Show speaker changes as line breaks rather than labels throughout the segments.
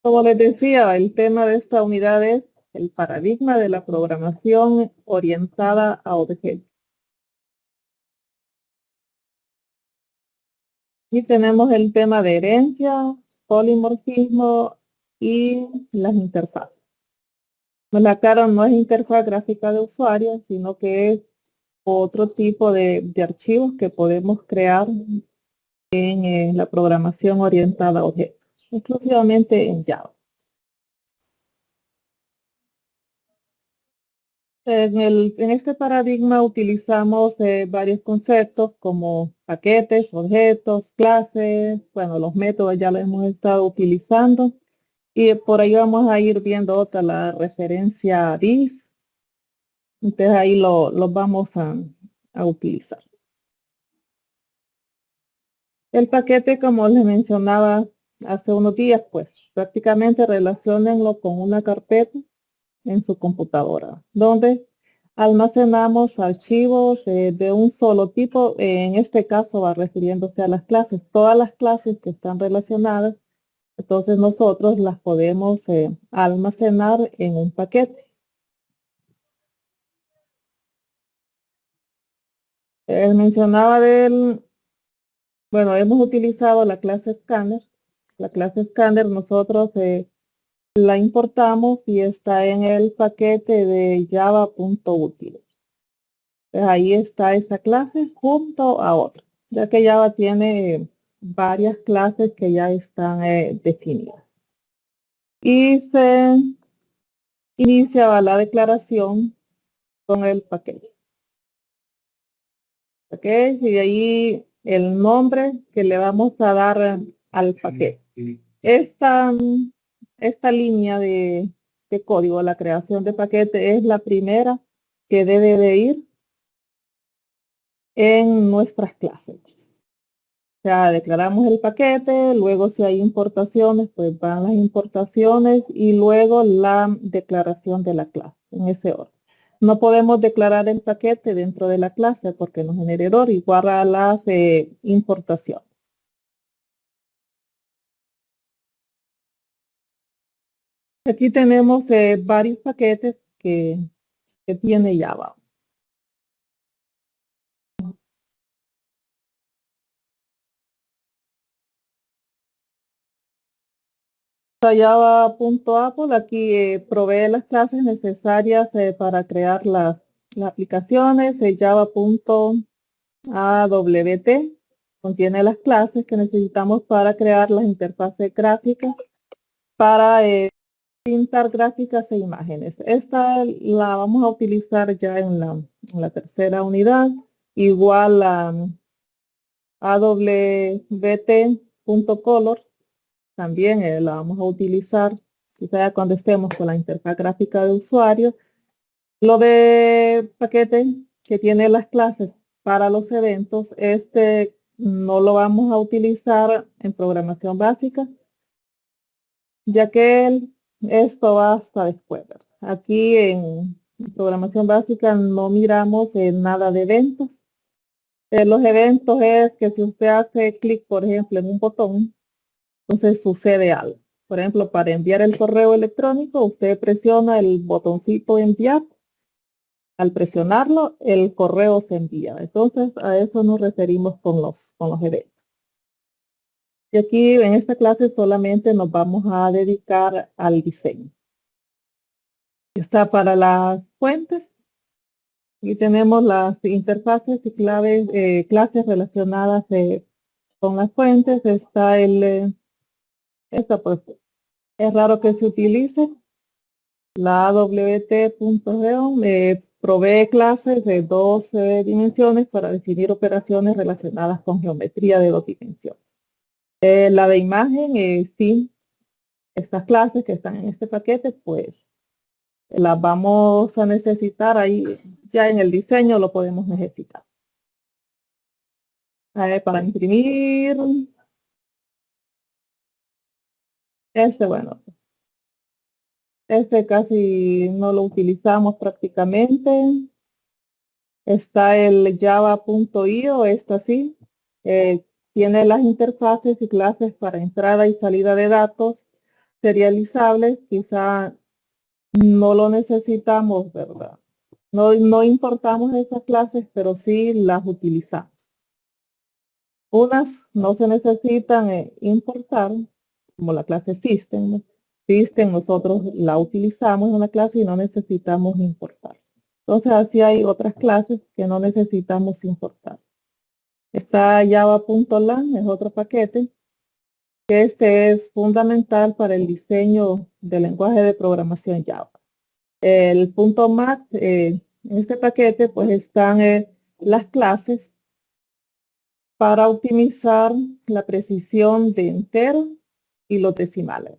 Como les decía, el tema de esta unidad es el paradigma de la programación orientada a objetos. Y tenemos el tema de herencia, polimorfismo y las interfaces. Pues la cara no es interfaz gráfica de usuario, sino que es otro tipo de archivos que podemos crear en la programación orientada a objetos, exclusivamente en Java. En este paradigma utilizamos varios conceptos como paquetes, objetos, clases, bueno, los métodos ya los hemos estado utilizando y por ahí vamos a ir viendo otra, la referencia DIS, entonces ahí los vamos a utilizar. El paquete, como les mencionaba hace unos días, pues prácticamente relaciónenlo con una carpeta en su computadora, donde almacenamos archivos de un solo tipo. En este caso va refiriéndose a las clases. Todas las clases que están relacionadas, entonces nosotros las podemos almacenar en un paquete. Mencionaba bueno, hemos utilizado la clase Scanner. La clase Scanner nosotros la importamos y está en el paquete de java.util. Ahí está esa clase junto a otra, ya que Java tiene varias clases que ya están definidas. Y se inicia la declaración con el paquete. Y de ahí el nombre que le vamos a dar al paquete. Esta línea de código, la creación de paquete, es la primera que debe de ir en nuestras clases. O sea, declaramos el paquete, luego si hay importaciones, pues van las importaciones y luego la declaración de la clase, en ese orden. No podemos declarar el paquete dentro de la clase porque nos genera error igual a las importaciones. Aquí tenemos varios paquetes que tiene Java. Java.apple aquí provee las clases necesarias para crear las aplicaciones. Java.awt contiene las clases que necesitamos para crear las interfaces gráficas para pintar gráficas e imágenes. Esta la vamos a utilizar ya en la tercera unidad. Igual a awt.color también la vamos a utilizar quizá cuando estemos con la interfaz gráfica de usuario. Lo de paquete que tiene las clases para los eventos, este no lo vamos a utilizar en programación básica, ya que esto va hasta después. Aquí en programación básica no miramos nada de eventos. Los eventos es que si usted hace clic, por ejemplo, en un botón, entonces sucede algo. Por ejemplo, para enviar el correo electrónico, usted presiona el botoncito enviar. Al presionarlo, el correo se envía. Entonces, a eso nos referimos con los eventos. Y aquí en esta clase solamente nos vamos a dedicar al diseño. Está para las fuentes. Y tenemos las interfaces y clases relacionadas con las fuentes. Está esta pues es raro que se utilice. La AWT.geo provee clases de 12 dimensiones para definir operaciones relacionadas con geometría de 2 dimensiones. La de imagen, sí, estas clases que están en este paquete, pues las vamos a necesitar ahí, ya en el diseño lo podemos necesitar. Para imprimir, bueno, este casi no lo utilizamos prácticamente. Está el java.io, esta sí, tiene las interfaces y clases para entrada y salida de datos, serializables quizá no lo necesitamos, ¿verdad? No importamos esas clases, pero sí las utilizamos. Unas no se necesitan importar, como la clase System, ¿no? System nosotros la utilizamos en una clase y no necesitamos importar. Entonces así hay otras clases que no necesitamos importar. Está java.lang, es otro paquete, que este es fundamental para el diseño del lenguaje de programación Java. El .mat, en este paquete pues están las clases para optimizar la precisión de enteros y los decimales.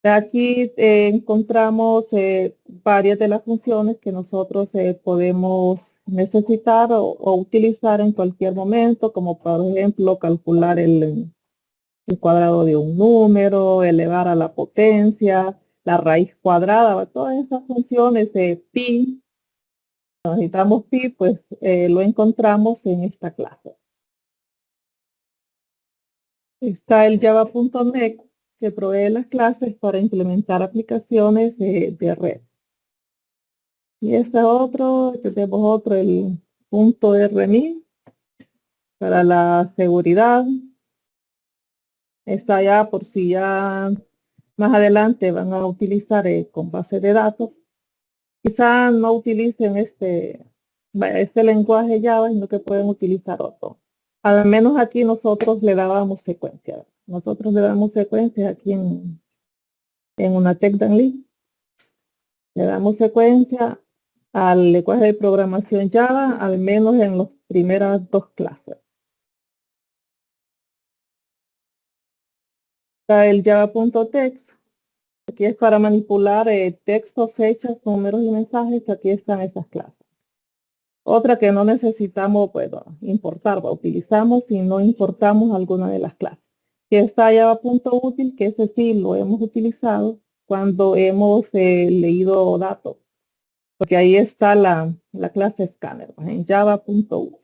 Aquí encontramos varias de las funciones que nosotros podemos necesitar o utilizar en cualquier momento, como por ejemplo calcular el cuadrado de un número, elevar a la potencia, la raíz cuadrada, todas esas funciones, pi, necesitamos pi, pues lo encontramos en esta clase. Está el java.net que provee las clases para implementar aplicaciones de red. Y este otro, tenemos otro, el .rmi para la seguridad. Está ya por si ya más adelante van a utilizar con base de datos. Quizá no utilicen este lenguaje Java, sino que pueden utilizar otro. Al menos aquí nosotros le dábamos secuencia. Nosotros le damos secuencia aquí en una TechDanLib. Le damos secuencia al lenguaje de programación Java, al menos en las primeras dos clases. Está el java.text. Aquí es para manipular texto, fechas, números y mensajes. Aquí están esas clases. Otra que no necesitamos, bueno, importar, utilizamos si no importamos alguna de las clases. Que está java.util, que ese sí lo hemos utilizado cuando hemos leído datos. Porque ahí está la clase scanner, en java.util.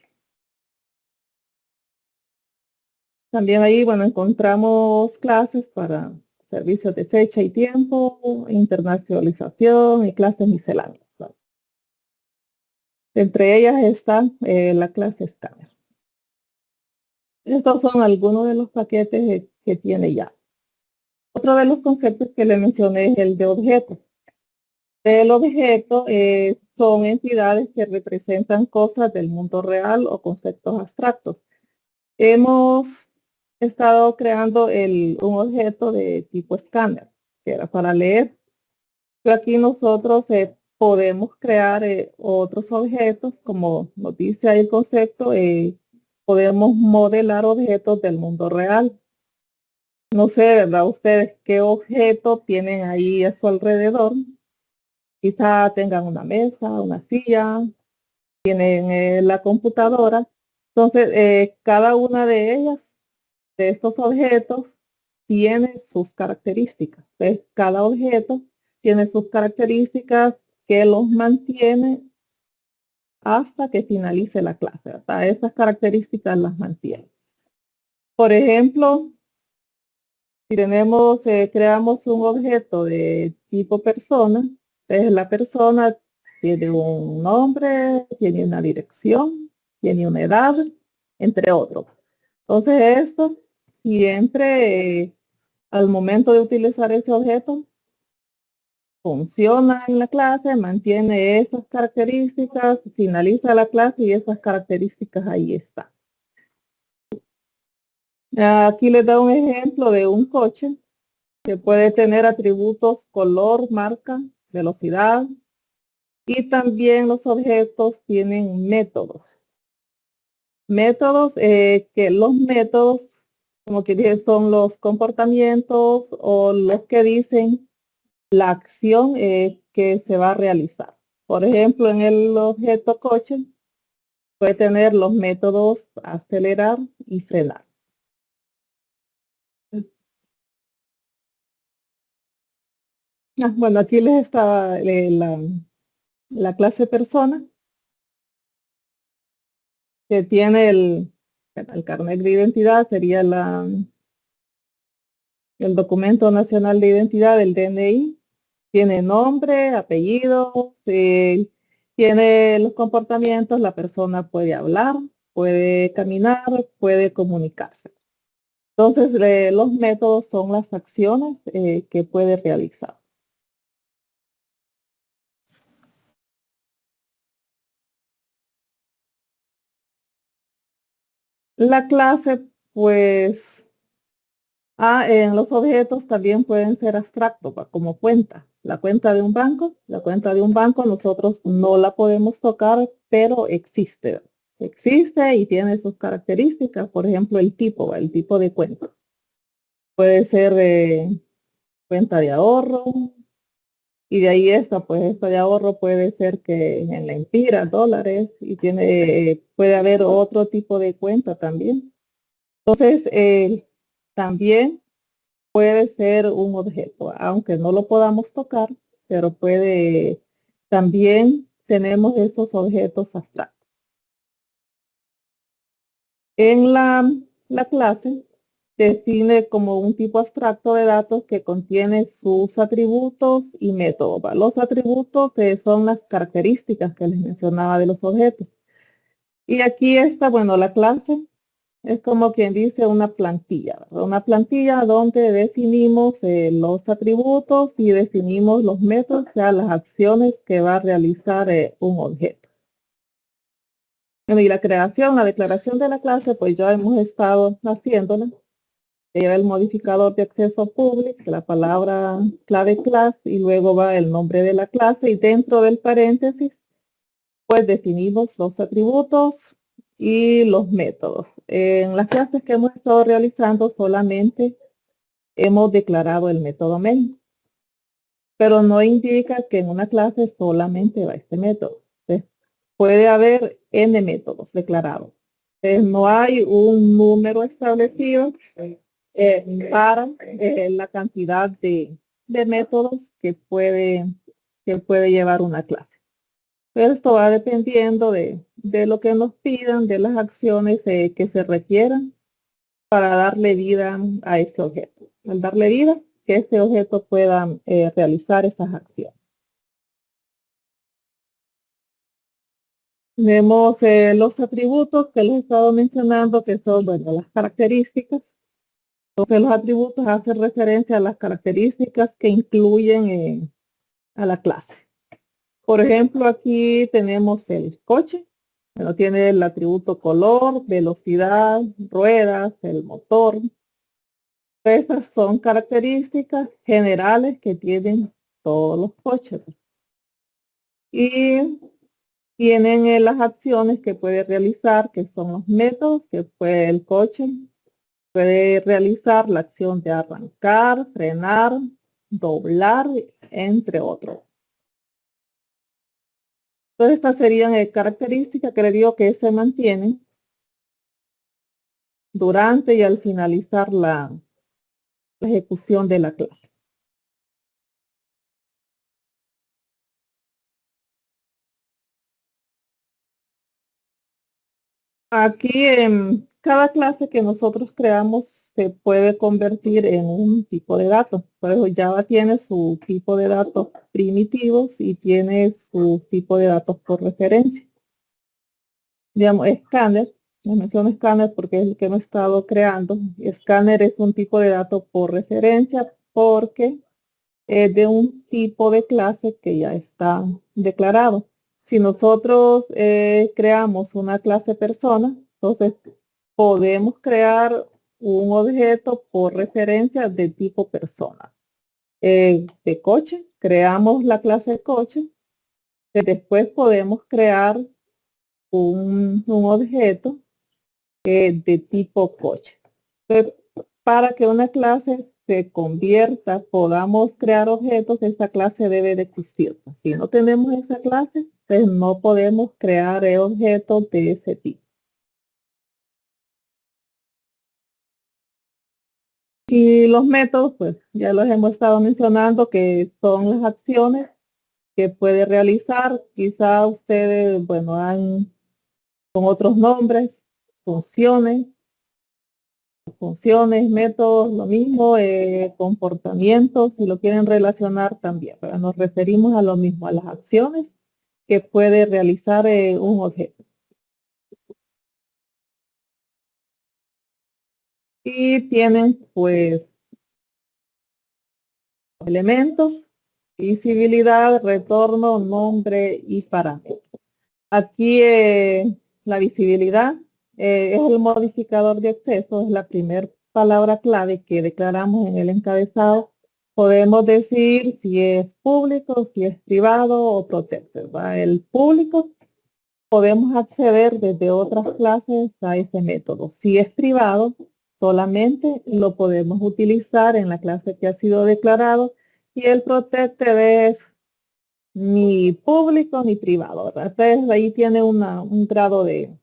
También ahí, bueno, encontramos clases para servicios de fecha y tiempo, internacionalización y clases misceláneas. Entre ellas está la clase Scanner. Estos son algunos de los paquetes que tiene ya. Otro de los conceptos que le mencioné es el de objetos. El objeto son entidades que representan cosas del mundo real o conceptos abstractos. Hemos estado creando un objeto de tipo escáner, que era para leer. Pero aquí nosotros podemos crear otros objetos, como nos dice ahí el concepto, podemos modelar objetos del mundo real. No sé, ¿verdad? Ustedes qué objeto tienen ahí a su alrededor. Quizá tengan una mesa, una silla, tienen la computadora. Entonces, cada una de ellas, de estos objetos, tiene sus características. Entonces, cada objeto tiene sus características que los mantiene hasta que finalice la clase. Hasta esas características las mantiene. Por ejemplo, si creamos un objeto de tipo persona, entonces la persona tiene un nombre, tiene una dirección, tiene una edad, entre otros. Entonces esto siempre al momento de utilizar ese objeto funciona en la clase, mantiene esas características, finaliza la clase y esas características ahí están. Aquí les da un ejemplo de un coche que puede tener atributos color, marca, velocidad, y también los objetos tienen métodos. Métodos, que los métodos, como que dije, son los comportamientos o los que dicen la acción que se va a realizar. Por ejemplo, en el objeto coche puede tener los métodos acelerar y frenar. Bueno, aquí les estaba la clase persona que tiene el carnet de identidad, sería El documento nacional de identidad, el DNI, tiene nombre, apellido, tiene los comportamientos, la persona puede hablar, puede caminar, puede comunicarse. Entonces, los métodos son las acciones que puede realizar. La clase, pues, en los objetos también pueden ser abstractos, como cuenta. La cuenta de un banco, nosotros no la podemos tocar, pero existe. Existe y tiene sus características, por ejemplo, el tipo de cuenta. Puede ser cuenta de ahorro, y de ahí esta de ahorro puede ser que en la Empira, dólares, y puede haber otro tipo de cuenta también. Entonces, también puede ser un objeto, aunque no lo podamos tocar, pero también tenemos esos objetos abstractos. En la clase define como un tipo abstracto de datos que contiene sus atributos y métodos. Los atributos son las características que les mencionaba de los objetos. Y aquí está, bueno, la clase es como quien dice una plantilla, ¿verdad? Una plantilla donde definimos los atributos y definimos los métodos, o sea, las acciones que va a realizar un objeto. Bueno, y la declaración de la clase, pues ya hemos estado haciéndola. Lleva el modificador de acceso público, la palabra clave class, y luego va el nombre de la clase, y dentro del paréntesis, pues definimos los atributos y los métodos. En las clases que hemos estado realizando solamente hemos declarado el método main, pero no indica que en una clase solamente va este método. Entonces, puede haber n métodos declarados. Entonces, no hay un número establecido para la cantidad de métodos que puede llevar una clase. Pero esto va dependiendo de lo que nos pidan, de las acciones que se requieran para darle vida a este objeto. Al darle vida, que este objeto pueda realizar esas acciones. Tenemos los atributos que les he estado mencionando, que son, bueno, las características. Entonces, los atributos hacen referencia a las características que incluyen a la clase. Por ejemplo, aquí tenemos el coche. Bueno, tiene el atributo color, velocidad, ruedas, el motor. Esas son características generales que tienen todos los coches. Y tienen las acciones que puede realizar, que son los métodos, que puede el coche puede realizar la acción de arrancar, frenar, doblar, entre otros. Entonces, estas serían características que le digo que se mantienen durante y al finalizar la ejecución de la clase. Aquí en cada clase que nosotros creamos se puede convertir en un tipo de datos. Por eso Java tiene su tipo de datos primitivos y tiene su tipo de datos por referencia. Digamos, escáner, me menciono escáner porque es el que hemos estado creando. Escáner es un tipo de datos por referencia porque es de un tipo de clase que ya está declarado. Si nosotros creamos una clase persona, entonces podemos crear un objeto por referencia de tipo persona. De coche, creamos la clase coche, que después podemos crear un objeto de tipo coche. Entonces, para que una clase se convierta, podamos crear objetos, esa clase debe de existir. Si no tenemos esa clase, pues no podemos crear objetos de ese tipo. Y los métodos, pues ya los hemos estado mencionando, que son las acciones que puede realizar. Quizá ustedes, bueno, han con otros nombres, funciones, Funciones, métodos, lo mismo, comportamientos, si lo quieren relacionar también, pero nos referimos a lo mismo, a las acciones que puede realizar un objeto. Y tienen pues elementos, visibilidad, retorno, nombre y parámetro. Aquí la visibilidad es el modificador de acceso, es la primera palabra clave que declaramos en el encabezado. Podemos decir si es público, si es privado o protected. ¿Va? El público podemos acceder desde otras clases a ese método. Si es privado, solamente lo podemos utilizar en la clase que ha sido declarado y el protected es ni público ni privado, ¿verdad? Entonces ahí tiene un grado de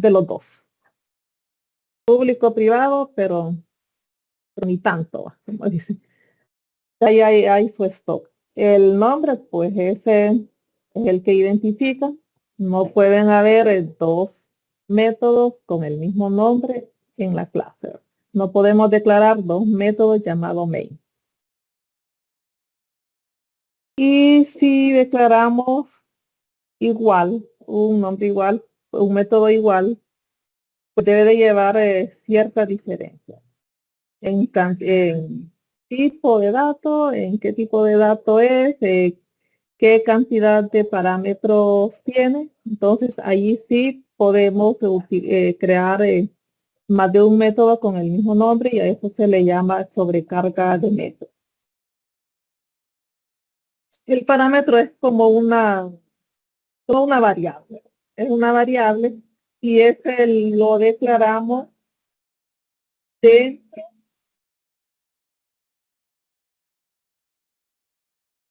los dos. Público, privado, pero ni tanto, como dicen. Ahí hay su stop. El nombre, pues ese es el que identifica. No pueden haber dos métodos con el mismo nombre en la clase. No podemos declarar dos métodos llamados main. Y si declaramos igual, un nombre igual, un método igual, pues debe de llevar cierta diferencia en tipo de dato, en qué tipo de dato es, qué cantidad de parámetros tiene. Entonces, ahí sí podemos crear más de un método con el mismo nombre y a eso se le llama sobrecarga de método. El parámetro es como una variable. Es una variable y ese lo declaramos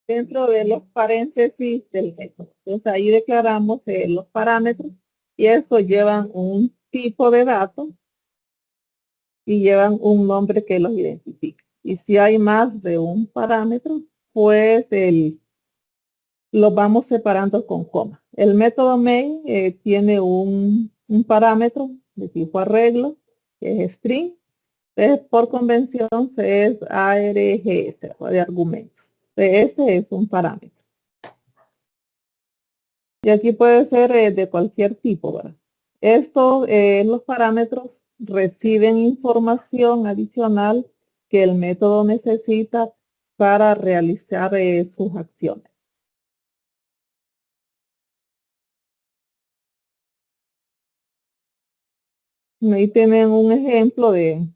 dentro de los paréntesis del método. Entonces ahí declaramos los parámetros y eso llevan un tipo de datos y llevan un nombre que los identifica. Y si hay más de un parámetro, pues los vamos separando con coma. El método main tiene un parámetro de tipo arreglo, que es string. Entonces, por convención, es ARGS, de argumentos. Ese es un parámetro. Y aquí puede ser de cualquier tipo, ¿verdad? Estos, los parámetros reciben información adicional que el método necesita para realizar sus acciones. Ahí tienen un ejemplo del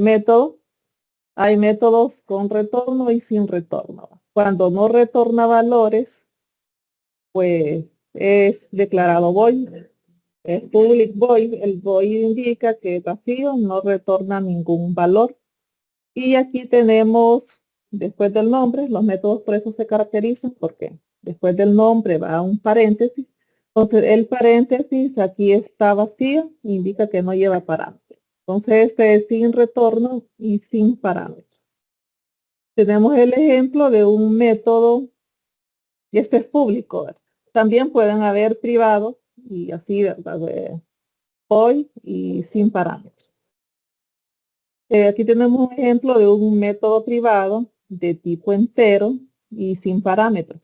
método. Hay métodos con retorno y sin retorno. Cuando no retorna valores, pues es declarado void. Es public void. El void indica que es vacío, no retorna ningún valor. Y aquí tenemos, después del nombre, los métodos por eso se caracterizan, porque después del nombre va un paréntesis. Entonces, el paréntesis aquí está vacío, indica que no lleva parámetros. Entonces, este es sin retorno y sin parámetros. Tenemos el ejemplo de un método, y este es público, ¿verdad? También pueden haber privados, y así, ¿verdad? Void y sin parámetros. Aquí tenemos un ejemplo de un método privado de tipo entero y sin parámetros.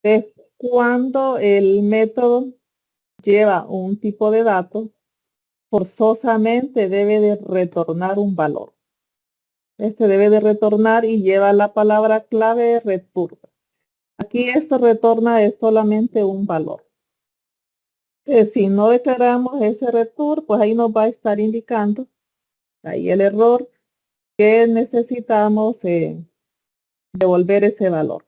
Entonces, cuando el método lleva un tipo de datos, forzosamente debe de retornar un valor. Este debe de retornar y lleva la palabra clave return. Aquí esto retorna es solamente un valor. Si no declaramos ese return, pues ahí nos va a estar indicando ahí el error que necesitamos devolver ese valor.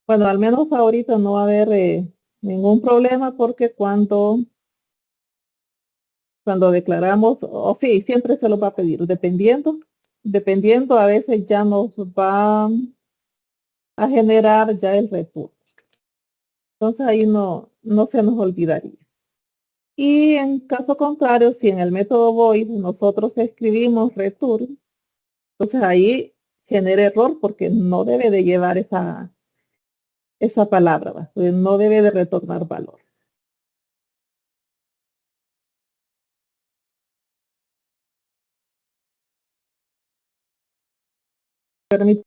Bueno, al menos ahorita no va a haber ningún problema porque cuando declaramos, o sí, siempre se lo va a pedir, dependiendo, a veces ya nos va a generar ya el return. Entonces ahí no se nos olvidaría. Y en caso contrario, si en el método void nosotros escribimos return, entonces ahí genera error porque no debe de llevar esa palabra, ¿va? Pues no debe de retornar valor. Permite.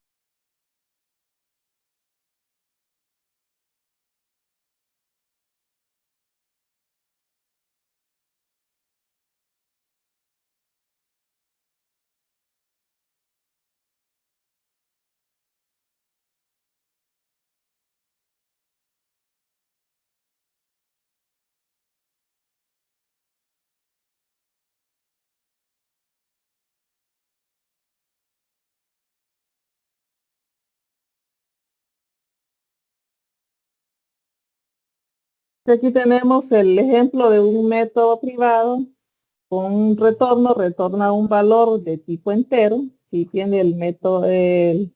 Aquí tenemos el ejemplo de un método privado con un retorno, retorna un valor de tipo entero y tiene el método,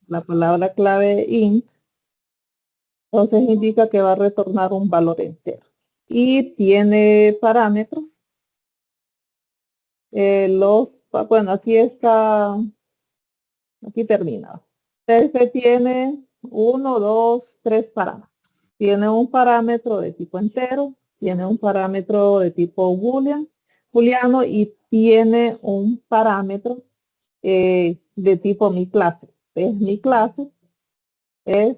la palabra clave int, entonces indica que va a retornar un valor entero. Y tiene parámetros. Bueno, aquí termina. Este tiene 1, 2, 3 parámetros. Tiene un parámetro de tipo entero, tiene un parámetro de tipo booleano y tiene un parámetro de tipo mi clase. Mi clase es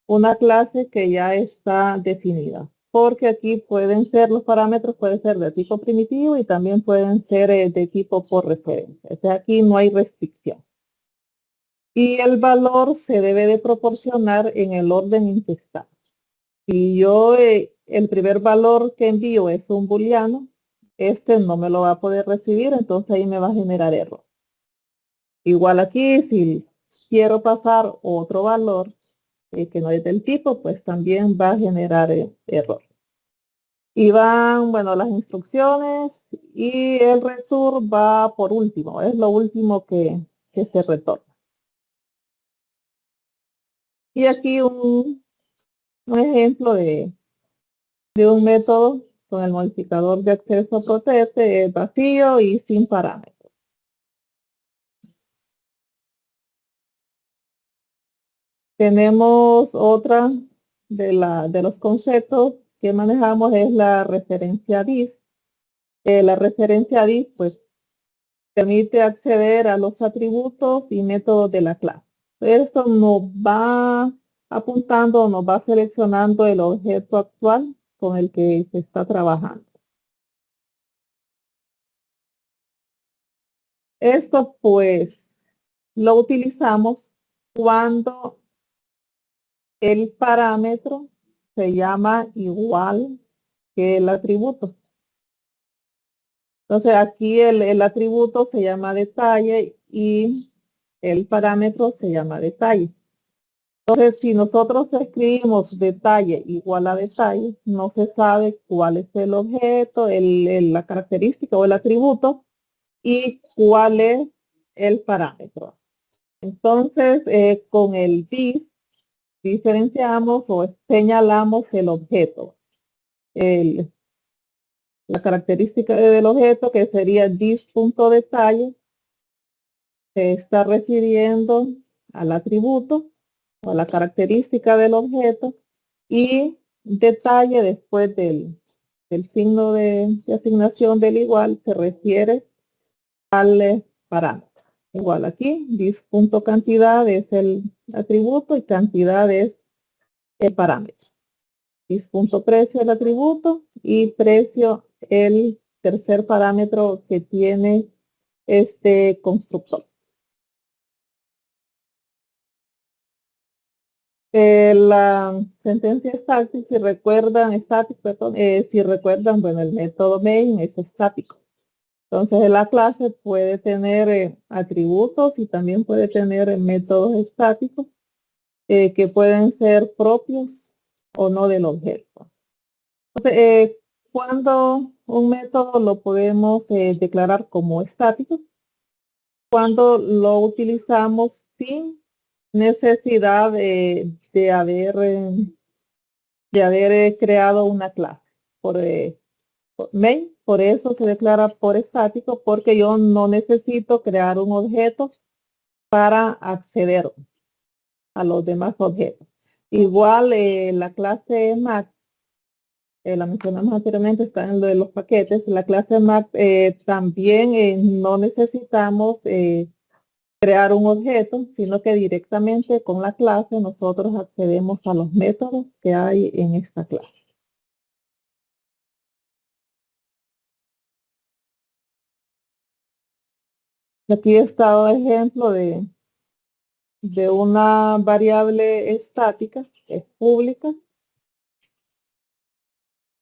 una clase que ya está definida. Porque aquí pueden ser los parámetros, pueden ser de tipo primitivo y también pueden ser de tipo por referencia. O sea, aquí no hay restricción. Y el valor se debe de proporcionar en el orden en que está. Si yo, el primer valor que envío es un booleano, este no me lo va a poder recibir, entonces ahí me va a generar error. Igual aquí, si quiero pasar otro valor que no es del tipo, pues también va a generar error. Y van, bueno, las instrucciones y el return va por último, es lo último que se retorna. Y aquí un ejemplo de un método con el modificador de acceso proteste es vacío y sin parámetros. Tenemos otra de los conceptos que manejamos es la referencia dis. La referencia dis pues permite acceder a los atributos y métodos de la clase. Esto nos va apuntando, nos va seleccionando el objeto actual con el que se está trabajando. Esto pues lo utilizamos cuando el parámetro se llama igual que el atributo. Entonces aquí el atributo se llama detalle y el parámetro se llama detalle. Entonces si nosotros escribimos detalle igual a detalle, no se sabe cuál es el objeto, la característica o el atributo y cuál es el parámetro. Entonces con el dis diferenciamos o señalamos el objeto. La característica del objeto, que sería dis.detalle, se está refiriendo al atributo o a la característica del objeto y detalle después del signo de asignación del igual se refiere al parámetro. Igual aquí, dis.cantidad es el atributo y cantidad es el parámetro. Dis.precio el atributo y precio el tercer parámetro que tiene este constructor. La sentencia static, si recuerdan, bueno, el método main es estático. Entonces la clase puede tener atributos y también puede tener métodos estáticos que pueden ser propios o no del objeto. Entonces, cuando un método lo podemos declarar como estático, cuando lo utilizamos sin necesidad de haber creado una clase por main. Por eso se declara por estático, porque yo no necesito crear un objeto para acceder a los demás objetos. Igual la clase Mac, la mencionamos anteriormente, está en lo de los paquetes. La clase Mac también no necesitamos crear un objeto, sino que directamente con la clase nosotros accedemos a los métodos que hay en esta clase. Aquí está un ejemplo de una variable estática, que es pública.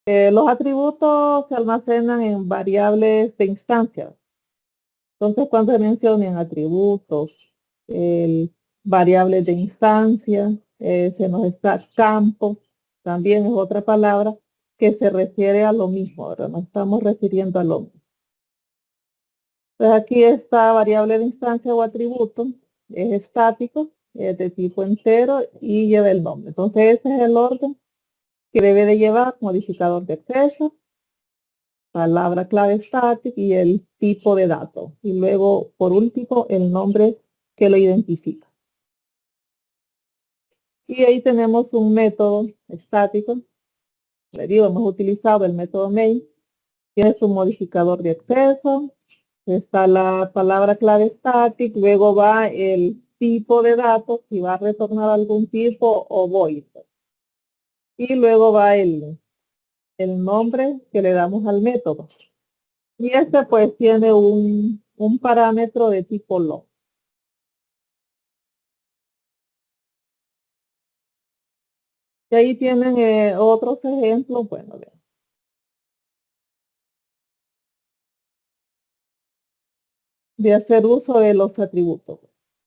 Los atributos se almacenan en variables de instancia. Entonces, cuando se mencionan atributos, variables de instancia, se nos está campos, también es otra palabra que se refiere a lo mismo, ahora nos estamos refiriendo a lo mismo. Entonces aquí está variable de instancia o atributo, es estático, es de tipo entero y lleva el nombre. Entonces ese es el orden que debe de llevar: modificador de acceso, palabra clave static y el tipo de dato. Y luego, por último, el nombre que lo identifica. Y ahí tenemos un método estático. Le digo, hemos utilizado el método main. Tiene su modificador de acceso. Está la palabra clave static. Luego va el tipo de datos, si va a retornar algún tipo o void. Y luego va el nombre que le damos al método. Y este pues tiene un parámetro de tipo log. Y ahí tienen otros ejemplos, bueno, de hacer uso de los atributos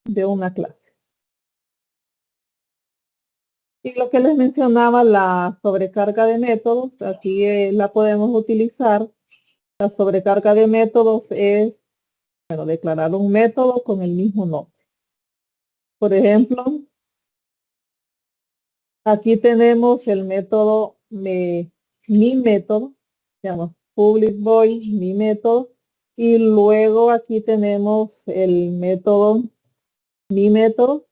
de una clase. Y lo que les mencionaba, la sobrecarga de métodos, aquí la podemos utilizar. La sobrecarga de métodos es, bueno, declarar un método con el mismo nombre. Por ejemplo, aquí tenemos el método mi método, se llama public void mi método, y luego aquí tenemos el método mi método.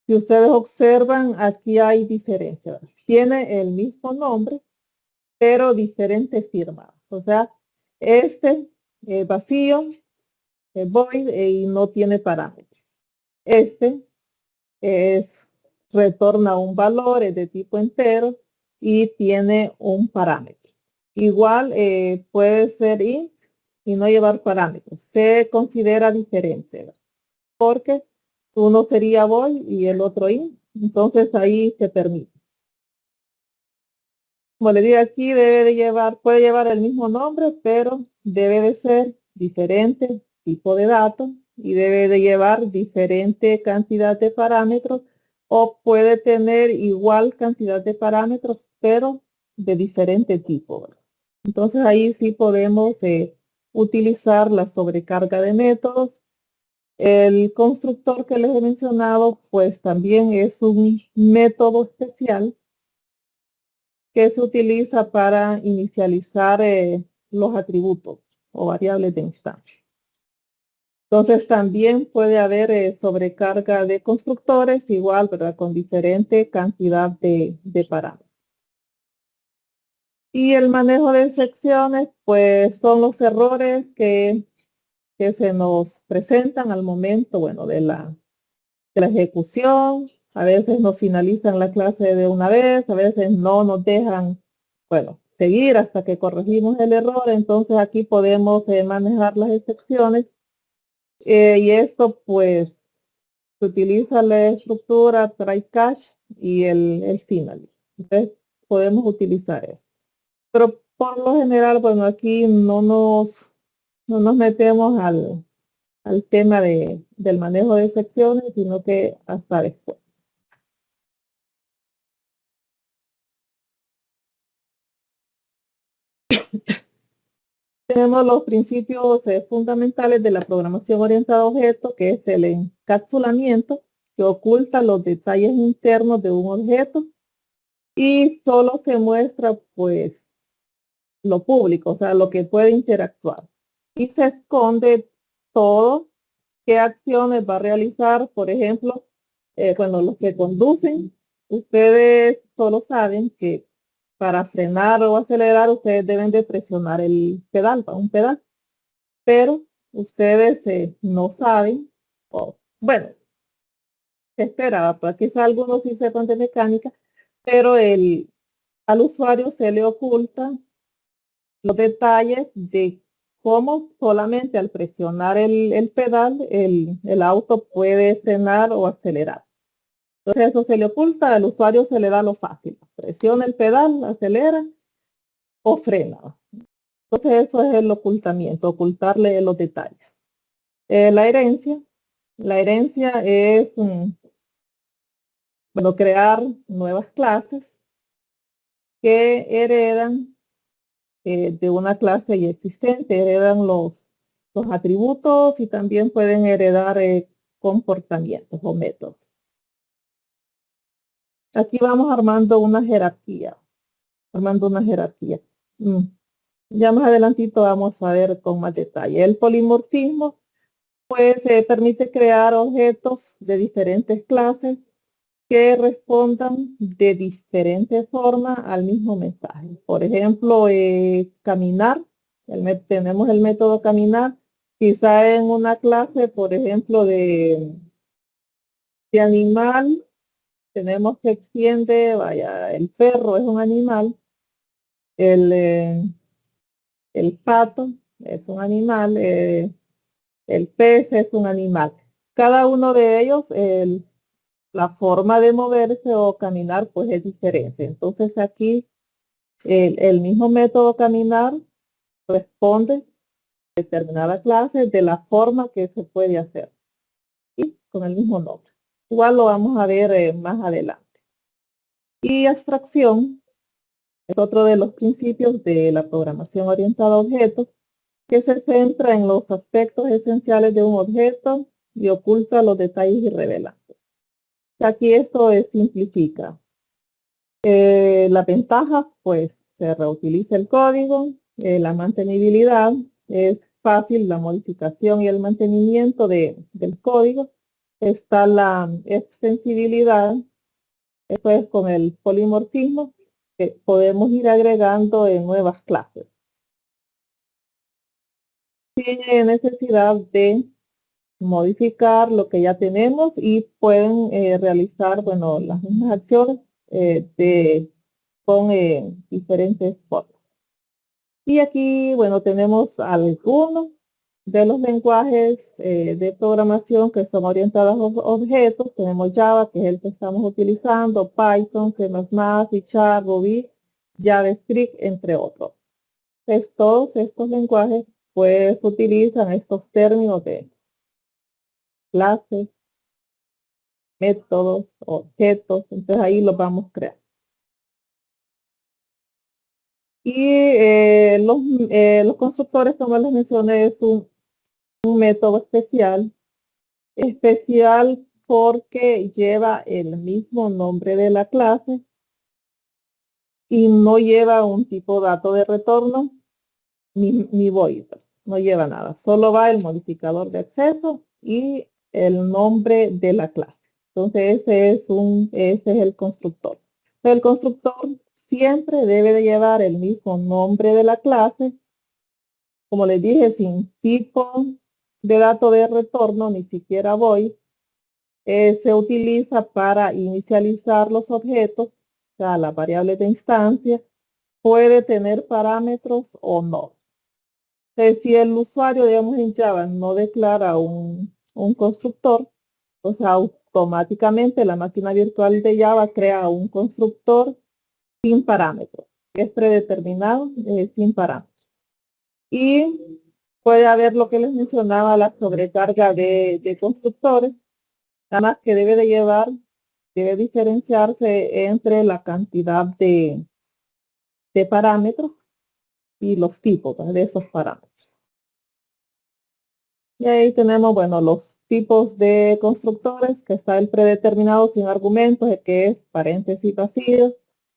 Si ustedes observan, aquí hay diferencias. Tiene el mismo nombre, pero diferentes firmas. O sea, este vacío, void, y no tiene parámetros. Este es retorna un valor, es de tipo entero y tiene un parámetro. Igual puede ser int y no llevar parámetros. Se considera diferente, ¿verdad? Porque uno sería void y el otro int. Entonces ahí se permite. Como le digo aquí, puede llevar el mismo nombre, pero debe de ser diferente tipo de datos y debe de llevar diferente cantidad de parámetros, o puede tener igual cantidad de parámetros, pero de diferente tipo. Entonces ahí sí podemos utilizar la sobrecarga de métodos. El constructor que les he mencionado, pues también es un método especial que se utiliza para inicializar los atributos o variables de instancia. Entonces también puede haber sobrecarga de constructores, igual, ¿verdad? Con diferente cantidad de parámetros. Y el manejo de secciones, pues son los errores que se nos presentan al momento, bueno, de la ejecución. A veces nos finalizan la clase de una vez, a veces no nos dejan, bueno, seguir hasta que corregimos el error. Entonces aquí podemos manejar las excepciones, y esto pues se utiliza la estructura try catch y el final. Entonces podemos utilizar eso. Pero por lo general, bueno, aquí no nos metemos al tema del manejo de secciones, sino que hasta después. Tenemos los principios fundamentales de la programación orientada a objetos, que es el encapsulamiento, que oculta los detalles internos de un objeto y solo se muestra pues lo público, o sea, lo que puede interactuar. Y se esconde todo, qué acciones va a realizar. Por ejemplo, bueno, los que conducen, ustedes solo saben que para frenar o acelerar ustedes deben de presionar el pedal, un pedal. Pero ustedes no saben Bueno, se esperaba, pues quizá algunos sí sepan de mecánica, pero al usuario se le oculta los detalles de cómo solamente al presionar el pedal el auto puede frenar o acelerar. Entonces eso se le oculta, al usuario se le da lo fácil. Presiona el pedal, acelera o frena. Entonces eso es el ocultamiento, ocultarle los detalles. La herencia. La herencia es, bueno, crear nuevas clases que heredan de una clase ya existente, heredan los atributos y también pueden heredar comportamientos o métodos. Aquí vamos armando una jerarquía, Ya más adelantito vamos a ver con más detalle. El polimorfismo pues permite crear objetos de diferentes clases que respondan de diferente forma al mismo mensaje. Por ejemplo, caminar, tenemos el método caminar, quizá en una clase, por ejemplo, de animal, tenemos que extiende, vaya, el perro es un animal, el pato es un animal, el pez es un animal. Cada uno de ellos, la forma de moverse o caminar pues es diferente. Entonces aquí el mismo método caminar responde a determinada clase de la forma que se puede hacer y con el mismo nombre. Igual lo vamos a ver más adelante. Y abstracción es otro de los principios de la programación orientada a objetos que se centra en los aspectos esenciales de un objeto y oculta los detalles irrelevantes. Aquí esto simplifica. La ventaja, pues, se reutiliza el código. La mantenibilidad, es fácil la modificación y el mantenimiento del código. Está la extensibilidad, esto es con el polimorfismo, que podemos ir agregando en nuevas clases. Tiene necesidad de modificar lo que ya tenemos y pueden realizar, bueno, las mismas acciones con diferentes formas. Y aquí, bueno, tenemos algunos de los lenguajes de programación que son orientados a objetos. Tenemos Java, que es el que estamos utilizando, Python, C++, C#, Ruby, JavaScript, entre otros. Pues todos estos lenguajes pues utilizan estos términos de clases, métodos, objetos, entonces ahí los vamos a crear. Y los constructores, como les mencioné, es un método especial porque lleva el mismo nombre de la clase y no lleva un tipo de dato de retorno ni void, no lleva nada. Solo va el modificador de acceso y el nombre de la clase. Entonces ese es el constructor. El constructor siempre debe de llevar el mismo nombre de la clase. Como les dije, sin tipo de dato de retorno, ni siquiera void, se utiliza para inicializar los objetos, o sea, las variables de instancia, puede tener parámetros o no. Si el usuario, digamos, en Java no declara un constructor, o sea, automáticamente la máquina virtual de Java crea un constructor sin parámetros, que es predeterminado sin parámetros. Y puede haber lo que les mencionaba, la sobrecarga de constructores, nada más que debe diferenciarse entre la cantidad de parámetros y los tipos, ¿verdad?, de esos parámetros. Y ahí tenemos, bueno, los tipos de constructores, que está el predeterminado sin argumentos, que es paréntesis vacíos.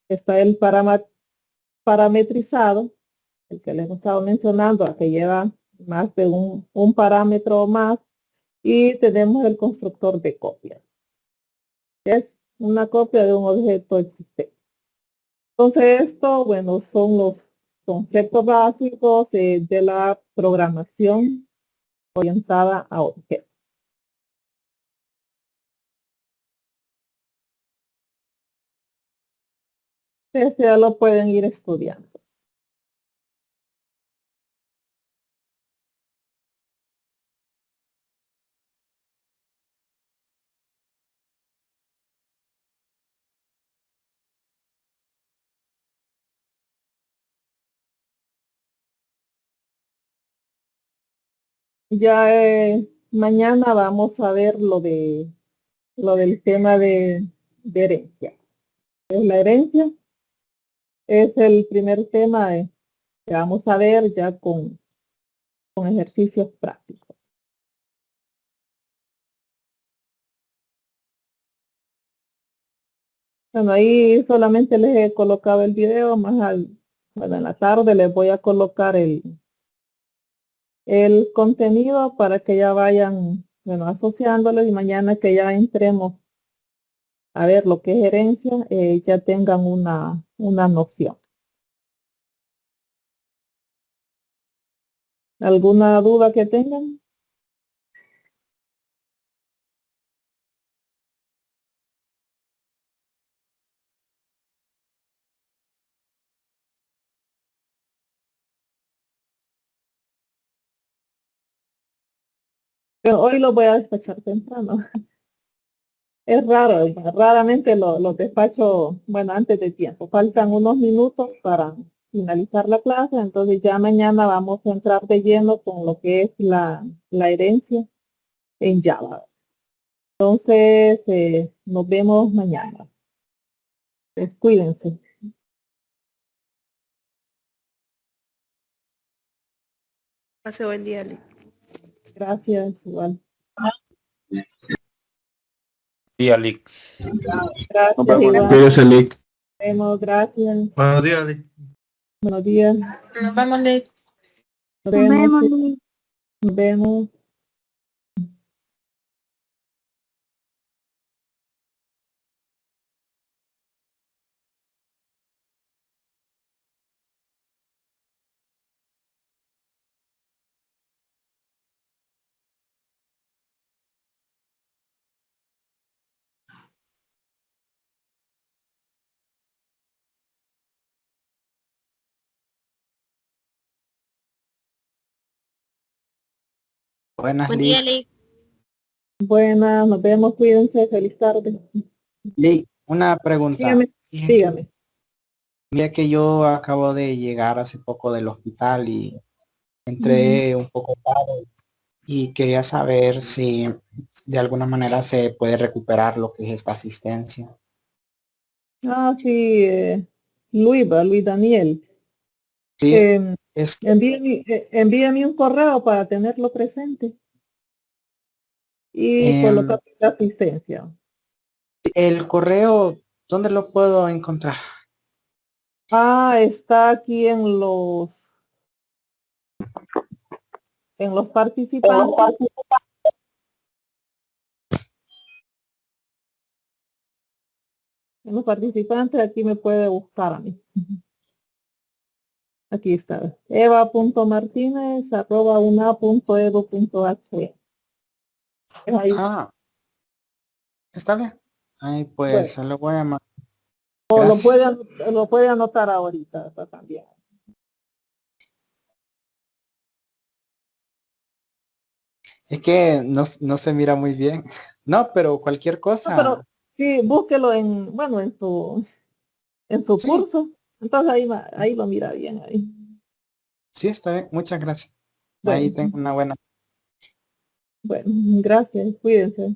Está el parametrizado, el que les he estado mencionando, que lleva más de un parámetro o más. Y tenemos el constructor de copia, que es una copia de un objeto existente. Entonces esto, bueno, son los conceptos básicos de la programación orientada a objetos. Ese ya lo pueden ir estudiando. Ya mañana vamos a ver lo del tema de herencia. La herencia es el primer tema que vamos a ver ya con ejercicios prácticos. Bueno, ahí solamente les he colocado el video, bueno, en la tarde les voy a colocar el contenido para que ya vayan, bueno, asociándolo y mañana que ya entremos a ver lo que es herencia, ya tengan una noción. ¿Alguna duda que tengan? Pero hoy lo voy a despachar temprano. Es raro, raramente lo despacho, bueno, antes de tiempo. Faltan unos minutos para finalizar la clase, entonces ya mañana vamos a entrar de lleno con lo que es la herencia en Java. Entonces, nos vemos mañana. Pues, cuídense.
Pase buen día, Lick.
Gracias, igual.
Día, Lick.
Gracias,
Nos vemos.
igual.
Cuídese, Lick.
Nos vemos, gracias.
Buenos días, Lick.
Buenos días.
Nos vemos, Lick.
Nos vemos. Nos vemos.
Buenas,
Buen día,
Lick.
Lick.
Buenas, nos vemos, cuídense, feliz tarde.
Lick, una pregunta.
Dígame, dígame.
Mira que yo acabo de llegar hace poco del hospital y entré un poco tarde y quería saber si de alguna manera se puede recuperar lo que es esta asistencia.
Ah, sí, Luis Daniel.
Sí,
Em,
es que
envíame un correo para tenerlo presente y colocar la asistencia.
el correo, ¿dónde lo puedo encontrar?
Ah, está aquí en los participantes. En los participantes, aquí me puede buscar a mí. Aquí está. eva.martinez@una.edu.h. Ahí.
Ah, está bien. Ay, pues
Bueno,
se lo voy a mandar.
o
Gracias.
lo puede anotar ahorita está también.
Es que no se mira muy bien. No, pero cualquier
No,
cosa.
pero sí, búsquelo bueno, en su
Sí,
curso. Entonces ahí lo mira bien ahí.
sí, está bien. Muchas gracias. Ahí
Bueno,
tengo una buena.
bueno, gracias, cuídense.